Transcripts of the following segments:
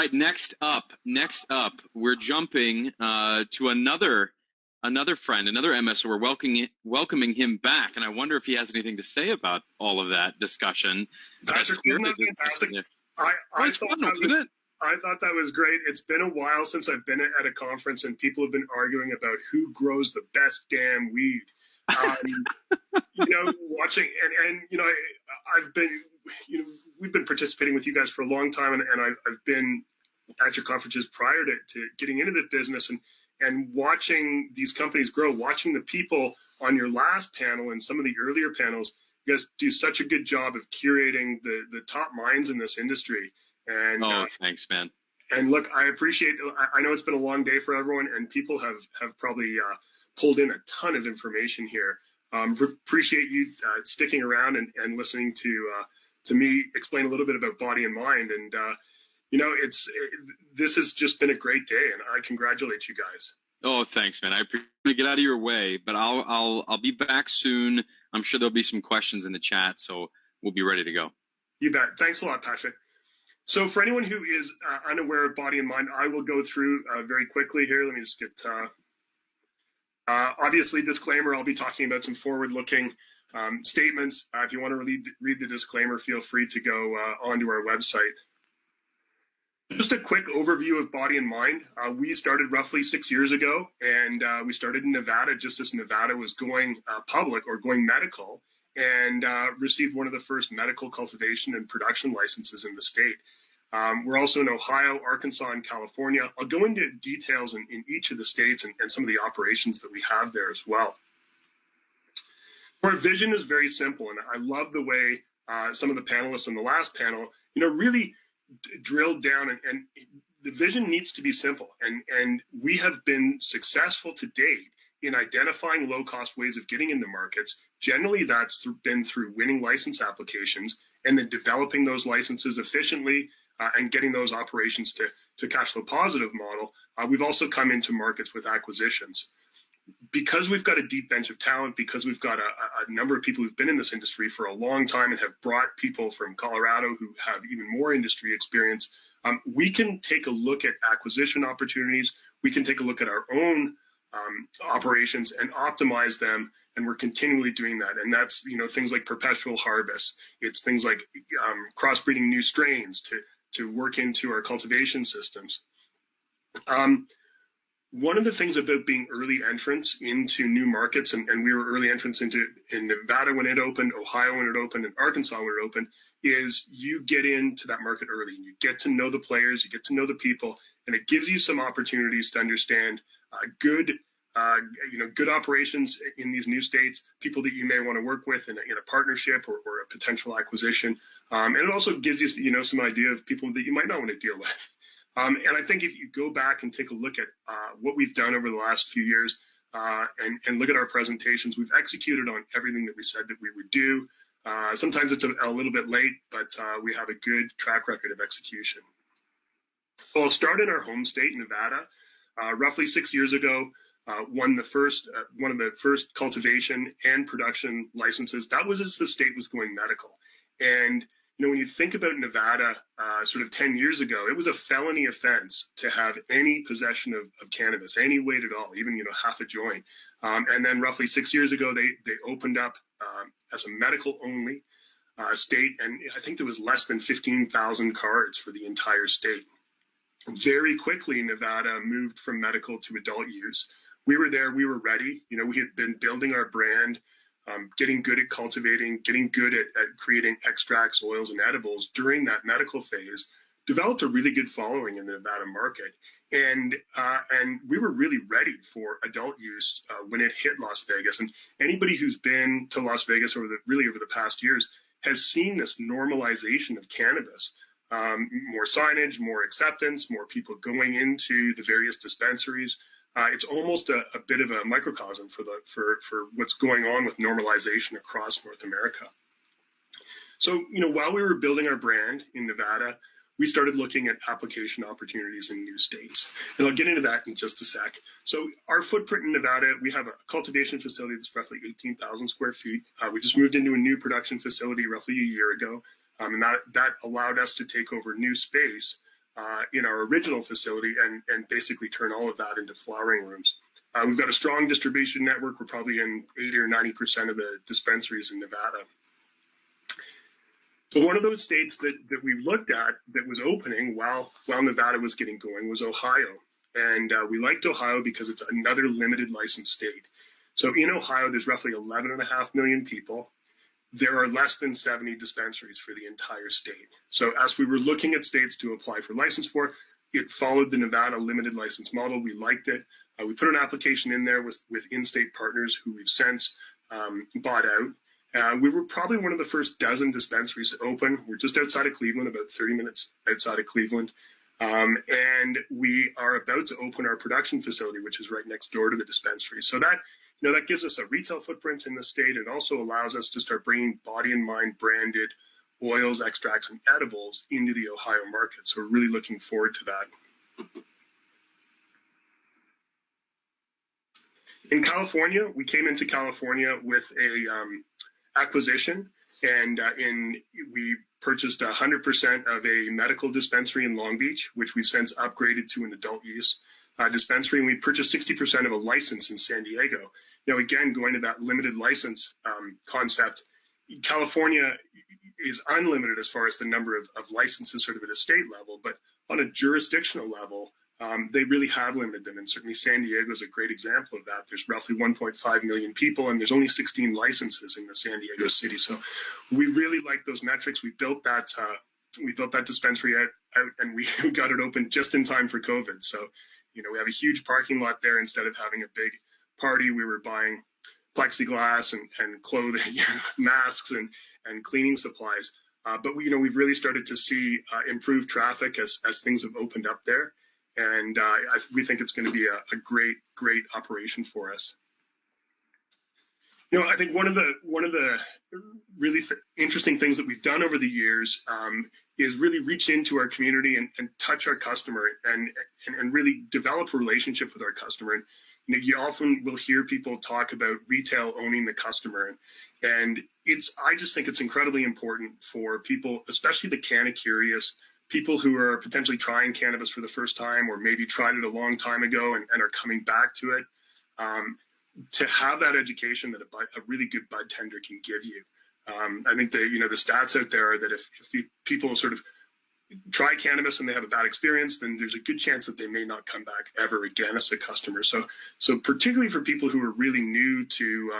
right, next up, we're jumping to another friend, another MSO. We're welcoming him back, and I wonder if he has anything to say about all of that discussion. Patrick, wasn't that fantastic? I thought that was great. It's been a while since I've been at a conference and people have been arguing about who grows the best damn weed. Watching and I've been, we've been participating with you guys for a long time, and I've been at your conferences prior to getting into the business and watching these companies grow, watching the people on your last panel and some of the earlier panels. You guys do such a good job of curating the top minds in this industry. And thanks, man. And look, I appreciate. I know it's been a long day for everyone, and people have probably pulled in a ton of information here. Appreciate you sticking around and listening to me explain a little bit about body and mind. And this has just been a great day, and I congratulate you guys. Oh, thanks, man. I appreciate it. Get out of your way, but I'll be back soon. I'm sure there'll be some questions in the chat, so we'll be ready to go. You bet. Thanks a lot, Patrick. So for anyone who is unaware of body and mind, I will go through very quickly here. Let me just get obviously disclaimer. I'll be talking about some forward-looking statements. If you want to read the disclaimer, feel free to go onto our website. Just a quick overview of body and mind. We started roughly 6 years ago, and we started in Nevada just as Nevada was going public or going medical, and received one of the first medical cultivation and production licenses in the state. We're also in Ohio, Arkansas, and California. I'll go into details in each of the states and some of the operations that we have there as well. Our vision is very simple, and I love the way some of the panelists on the last panel, really drilled down, and the vision needs to be simple. And we have been successful to date in identifying low-cost ways of getting into markets. Generally, that's been through winning license applications and then developing those licenses efficiently and getting those operations to cash flow positive model. We've also come into markets with acquisitions. Because we've got a deep bench of talent, because we've got a number of people who've been in this industry for a long time and have brought people from Colorado who have even more industry experience, we can take a look at acquisition opportunities. We can take a look at our own operations and optimize them, and we're continually doing that. And that's things like perpetual harvest. It's things like crossbreeding new strains to work into our cultivation systems. One of the things about being early entrants into new markets, and we were early entrants in Nevada when it opened, Ohio when it opened, and Arkansas when it opened, is you get into that market early. You get to know the players, you get to know the people, and it gives you some opportunities to understand good operations in these new states, people that you may want to work with in a partnership or a potential acquisition. And it also gives you, some idea of people that you might not want to deal with. And I think if you go back and take a look at what we've done over the last few years and look at our presentations, we've executed on everything that we said that we would do. Sometimes it's a little bit late, but we have a good track record of execution. So I'll start in our home state, Nevada. Roughly 6 years ago, won one of the first cultivation and production licenses. That was as the state was going medical. And when you think about Nevada, sort of 10 years ago, it was a felony offense to have any possession of cannabis, any weight at all, even, half a joint. And then roughly 6 years ago, they opened up as a medical only state. And I think there was less than 15,000 cards for the entire state. Very quickly, Nevada moved from medical to adult use. We were there. We were ready. We had been building our brand, getting good at cultivating, getting good at creating extracts, oils, and edibles during that medical phase, developed a really good following in the Nevada market. And we were really ready for adult use when it hit Las Vegas. And anybody who's been to Las Vegas over the past years has seen this normalization of cannabis. More signage, more acceptance, more people going into the various dispensaries. It's almost a bit of a microcosm for what's going on with normalization across North America. So, while we were building our brand in Nevada, we started looking at application opportunities in new states. And I'll get into that in just a sec. So our footprint in Nevada, we have a cultivation facility that's roughly 18,000 square feet. We just moved into a new production facility roughly a year ago. And that allowed us to take over new space in our original facility and basically turn all of that into flowering rooms. We've got a strong distribution network. We're probably in 80 or 90% of the dispensaries in Nevada. So one of those states that we looked at that was opening while Nevada was getting going was Ohio. And we liked Ohio because it's another limited license state. So in Ohio, there's roughly 11.5 million people. There are less than 70 dispensaries for the entire state. So as we were looking at states to apply for license for, it followed the Nevada limited license model. We liked it. We put an application in there with in-state partners who we've since bought out. We were probably one of the first dozen dispensaries to open. We're just outside of Cleveland, about 30 minutes outside of Cleveland. And we are about to open our production facility, which is right next door to the dispensary. So that, that gives us a retail footprint in the state. It also allows us to start bringing Body and Mind branded oils, extracts, and edibles into the Ohio market. So we're really looking forward to that. In California, we came into California with a acquisition, and we purchased 100% of a medical dispensary in Long Beach, which we've since upgraded to an adult use dispensary, and we purchased 60% of a license in San Diego. Again, going to that limited license concept, California is unlimited as far as the number of licenses sort of at a state level, but on a jurisdictional level, they really have limited them. And certainly San Diego is a great example of that. There's roughly 1.5 million people, and there's only 16 licenses in the San Diego city. So we really like those metrics. We built that dispensary out and we got it open just in time for COVID. So, we have a huge parking lot there. Instead of having a big party, we were buying plexiglass and clothing, masks and cleaning supplies. But we've really started to see improved traffic as things have opened up there. And we think it's going to be a great operation for us. I think one of the really interesting things that we've done over the years is really reach into our community and touch our customer and really develop a relationship with our customer. And you often will hear people talk about retail owning the customer, and I just think it's incredibly important for people, especially the canna curious, people who are potentially trying cannabis for the first time or maybe tried it a long time ago and are coming back to it, to have that education that a really good bud tender can give you. I think the stats out there are that if people sort of try cannabis and they have a bad experience, then there's a good chance that they may not come back ever again as a customer. So particularly for people who are really new to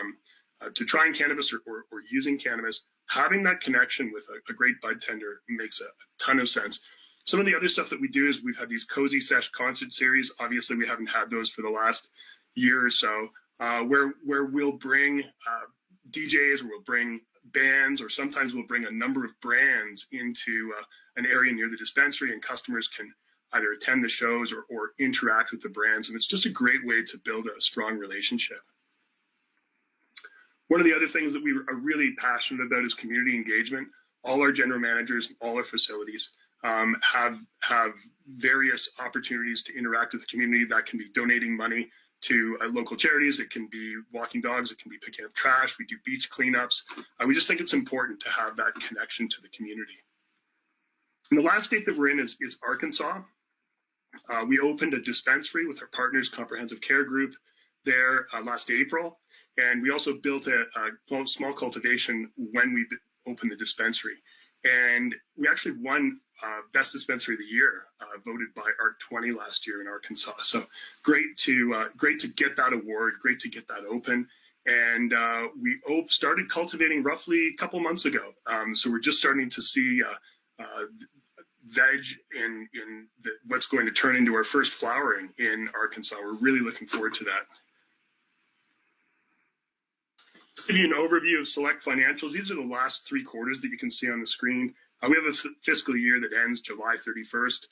trying cannabis or using cannabis, having that connection with a great bud tender makes a ton of sense. Some of the other stuff that we do is we've had these cozy sesh concert series. Obviously, we haven't had those for the last year or so, where we'll bring DJs, or we'll bring bands, or sometimes we'll bring a number of brands into an area near the dispensary, and customers can either attend the shows or interact with the brands. And it's just a great way to build a strong relationship. One of the other things that we are really passionate about is community engagement. All our general managers, all our facilities have various opportunities to interact with the community. That can be donating money to local charities. It can be walking dogs. It can be picking up trash. We do beach cleanups. We just think it's important to have that connection to the community. And the last state that we're in is Arkansas. We opened a dispensary with our partners, Comprehensive Care Group, there last April. And we also built a small cultivation when we opened the dispensary. And we actually won Best Dispensary of the Year, voted by Art20 last year in Arkansas. So great to get that award, great to get that open. And we started cultivating roughly a couple months ago. So we're just starting to see veg in what's going to turn into our first flowering in Arkansas. We're really looking forward to that. To give you an overview of select financials, these are the last 3 quarters that you can see on the screen. We have a fiscal year that ends July 31st.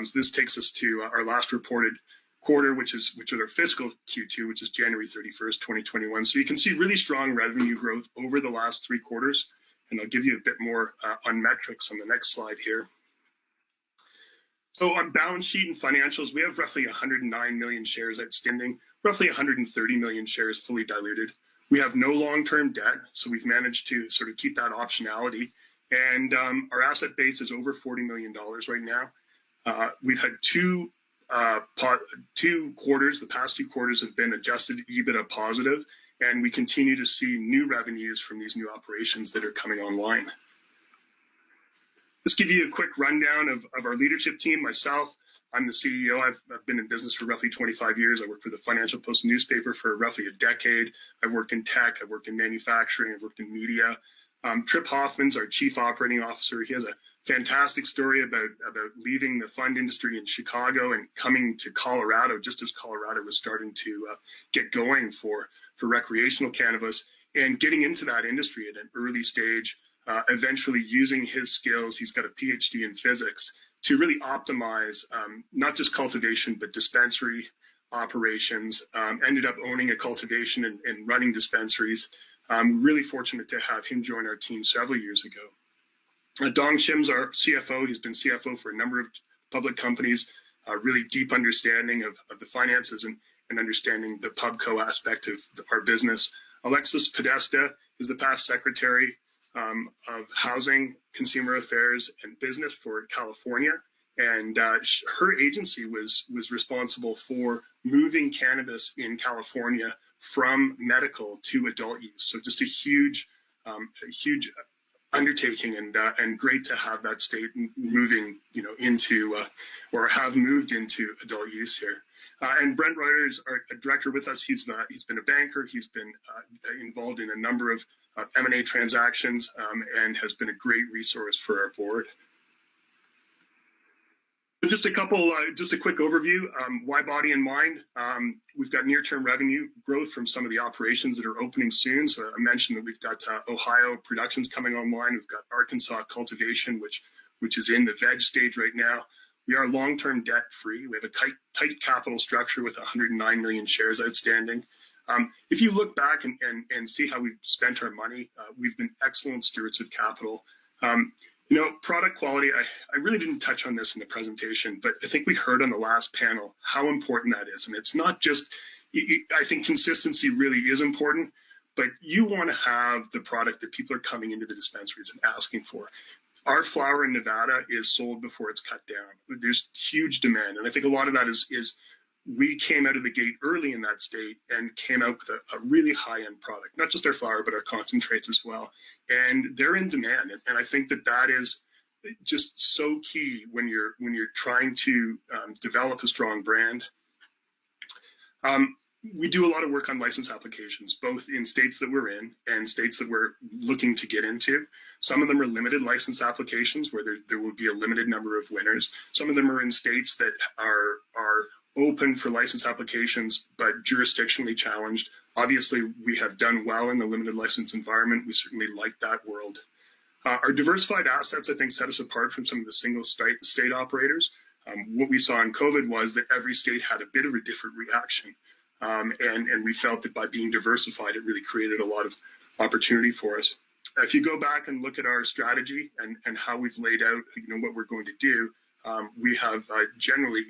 So this takes us to our last reported quarter, which is our fiscal Q2, which is January 31st, 2021. So you can see really strong revenue growth over the last 3 quarters. And I'll give you a bit more on metrics on the next slide here. So on balance sheet and financials, we have roughly 109 million shares outstanding, roughly 130 million shares fully diluted. We have no long-term debt, so we've managed to sort of keep that optionality. And our asset base is over $40 million right now. We've had two quarters. The past 2 quarters have been adjusted EBITDA positive, and we continue to see new revenues from these new operations that are coming online. Let's give you a quick rundown of our leadership team. Myself, I'm the CEO. I've been in business for roughly 25 years. I worked for the Financial Post newspaper for roughly a decade. I've worked in tech. I've worked in manufacturing. I've worked in media. Trip Hoffman's our chief operating officer. He has a fantastic story about leaving the fund industry in Chicago and coming to Colorado just as Colorado was starting to get going for recreational cannabis, and getting into that industry at an early stage, eventually using his skills. He's got a PhD in physics to really optimize not just cultivation, but dispensary operations. Ended up owning a cultivation and running dispensaries. I'm really fortunate to have him join our team several years ago. Dong Shim's our CFO. He's been CFO for a number of public companies, really deep understanding of the finances and understanding the pubco aspect of our business. Alexis Podesta is the past secretary of Housing, Consumer Affairs, and Business for California. And her agency was responsible for moving cannabis in California from medical to adult use. So just a huge undertaking, and great to have that state moving, into or have moved into adult use here. And Brent Reuter is our director with us. He's been a banker. He's been involved in a number of M&A transactions, and has been a great resource for our board. Just a quick overview. Why Body and Mind? We've got near-term revenue growth from some of the operations that are opening soon. So I mentioned that we've got Ohio productions coming online. We've got Arkansas cultivation, which is in the veg stage right now. We are long-term debt-free. We have a tight capital structure with 109 million shares outstanding. If you look back and see how we've spent our money, we've been excellent stewards of capital. Product quality, I really didn't touch on this in the presentation, but I think we heard on the last panel how important that is. And it's not just, I think consistency really is important, but you want to have the product that people are coming into the dispensaries and asking for. Our flower in Nevada is sold before it's cut down. There's huge demand. And I think a lot of that is we came out of the gate early in that state and came out with a really high-end product, not just our flower, but our concentrates as well. And they're in demand. And I think that is just so key when you're trying to develop a strong brand. We do a lot of work on license applications, both in states that we're in and states that we're looking to get into. Some of them are limited license applications where there will be a limited number of winners. Some of them are in states that are open for license applications, but jurisdictionally challenged. Obviously, we have done well in the limited license environment. We certainly like that world. Our diversified assets, I think, set us apart from some of the single state operators. What we saw in COVID was that every state had a bit of a different reaction. And we felt that by being diversified, it really created a lot of opportunity for us. If you go back and look at our strategy and how we've laid out, what we're going to do, we have generally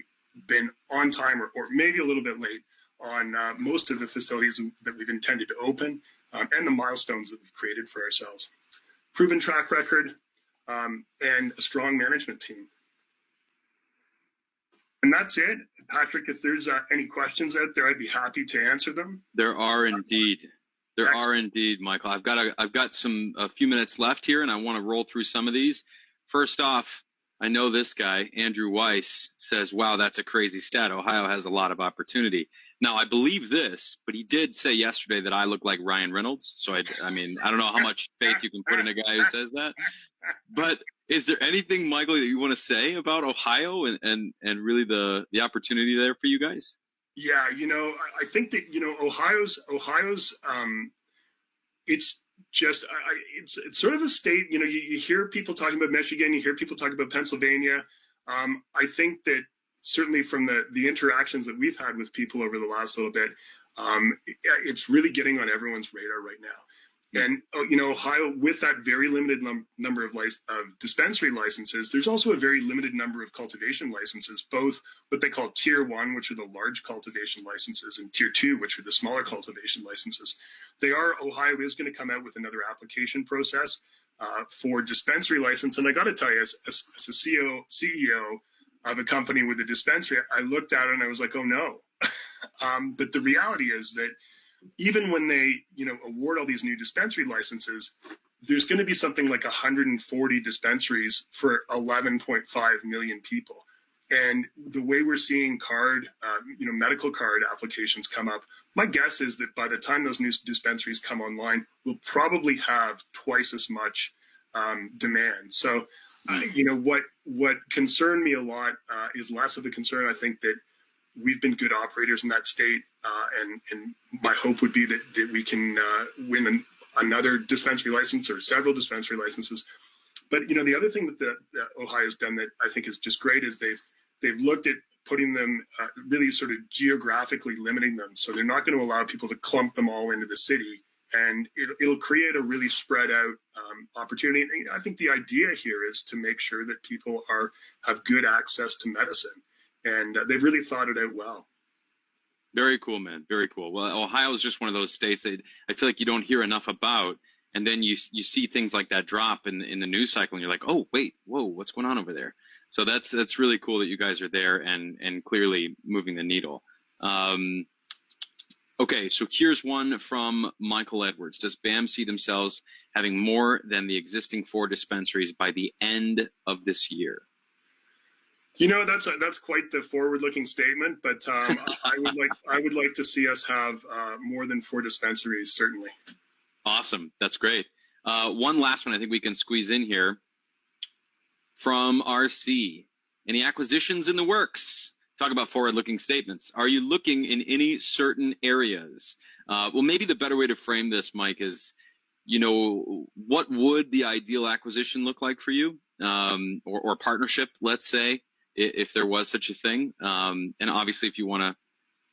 been on time or maybe a little bit late on most of the facilities that we've intended to open, and the milestones that we've created for ourselves. Proven track record, and a strong management team. And that's it. Patrick, if there's any questions out there, I'd be happy to answer them. There are indeed. There are indeed, Michael. I've got a few minutes left here, and I want to roll through some of these. First off, I know this guy, Andrew Weiss, says, wow, that's a crazy stat. Ohio has a lot of opportunity. Now, I believe this, but he did say yesterday that I look like Ryan Reynolds. So, I don't know how much faith you can put in a guy who says that. But is there anything, Michael, that you want to say about Ohio and really the opportunity there for you guys? Yeah, I think that, Ohio's it's just, it's sort of a state, you hear people talking about Michigan, you hear people talking about Pennsylvania. I think that certainly from the interactions that we've had with people over the last little bit, it's really getting on everyone's radar right now. And, Ohio, with that very limited number of dispensary licenses, there's also a very limited number of cultivation licenses, both what they call Tier 1, which are the large cultivation licenses, and Tier 2, which are the smaller cultivation licenses. Ohio is going to come out with another application process for dispensary license. And I got to tell you, as a CEO, of a company with a dispensary, I looked at it and I was like, oh no. But the reality is that even when they, award all these new dispensary licenses, there's going to be something like 140 dispensaries for 11.5 million people. And the way we're seeing medical card applications come up, my guess is that by the time those new dispensaries come online, we'll probably have twice as much demand. So, what concerned me a lot is less of a concern. I think that we've been good operators in that state, and my hope would be that we can win another dispensary license or several dispensary licenses. But the other thing that Ohio's done that I think is just great is they've looked at putting them really sort of geographically limiting them, so they're not going to allow people to clump them all into the city, and it'll create a really spread out opportunity. And I think the idea here is to make sure that people have good access to medicine, and they've really thought it out well. Very cool, man. Very cool. Well, Ohio is just one of those states that I feel like you don't hear enough about, and then you see things like that drop in the news cycle, and you're like, oh wait, whoa, what's going on over there? So that's really cool that you guys are there and clearly moving the needle. Okay, so here's one from Michael Edwards. Does BAM see themselves having more than the existing 4 dispensaries by the end of this year? That's quite the forward-looking statement, but I would like to see us have more than 4 dispensaries, certainly. Awesome, that's great. One last one I think we can squeeze in here from RC. Any acquisitions in the works? Talk about forward-looking statements. Are you looking in any certain areas? Well, maybe the better way to frame this, Mike, is, what would the ideal acquisition look like for you, or partnership, let's say, if there was such a thing. And obviously, if you want to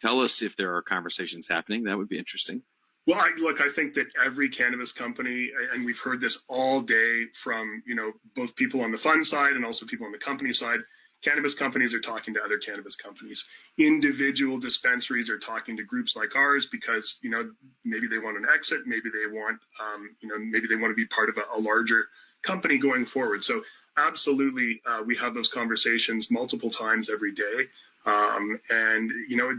tell us if there are conversations happening, that would be interesting. Well, I think that every cannabis company, and we've heard this all day from, both people on the fund side and also people on the company side, cannabis companies are talking to other cannabis companies. Individual dispensaries are talking to groups like ours because, maybe they want an exit, maybe they want, maybe they want to be part of a larger company going forward. So absolutely, we have those conversations multiple times every day. And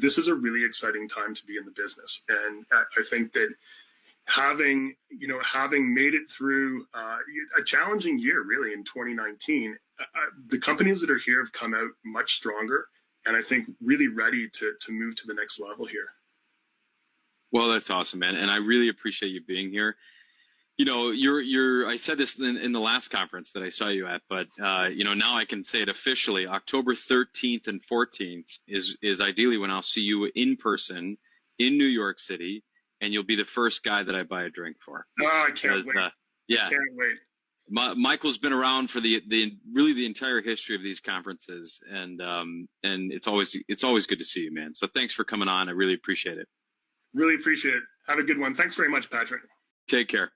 this is a really exciting time to be in the business. And I think that having made it through a challenging year, really, in 2019, the companies that are here have come out much stronger, and I think really ready to move to the next level here. Well, that's awesome, man. And I really appreciate you being here. I said this in the last conference that I saw you at, but, now I can say it officially. October 13th and 14th is ideally when I'll see you in person in New York City, and you'll be the first guy that I buy a drink for. Oh, I can't wait. Yeah. Can't wait. Michael's been around for the entire history of these conferences, and it's always good to see you, man. So thanks for coming on. I really appreciate it. Really appreciate it. Have a good one. Thanks very much, Patrick. Take care.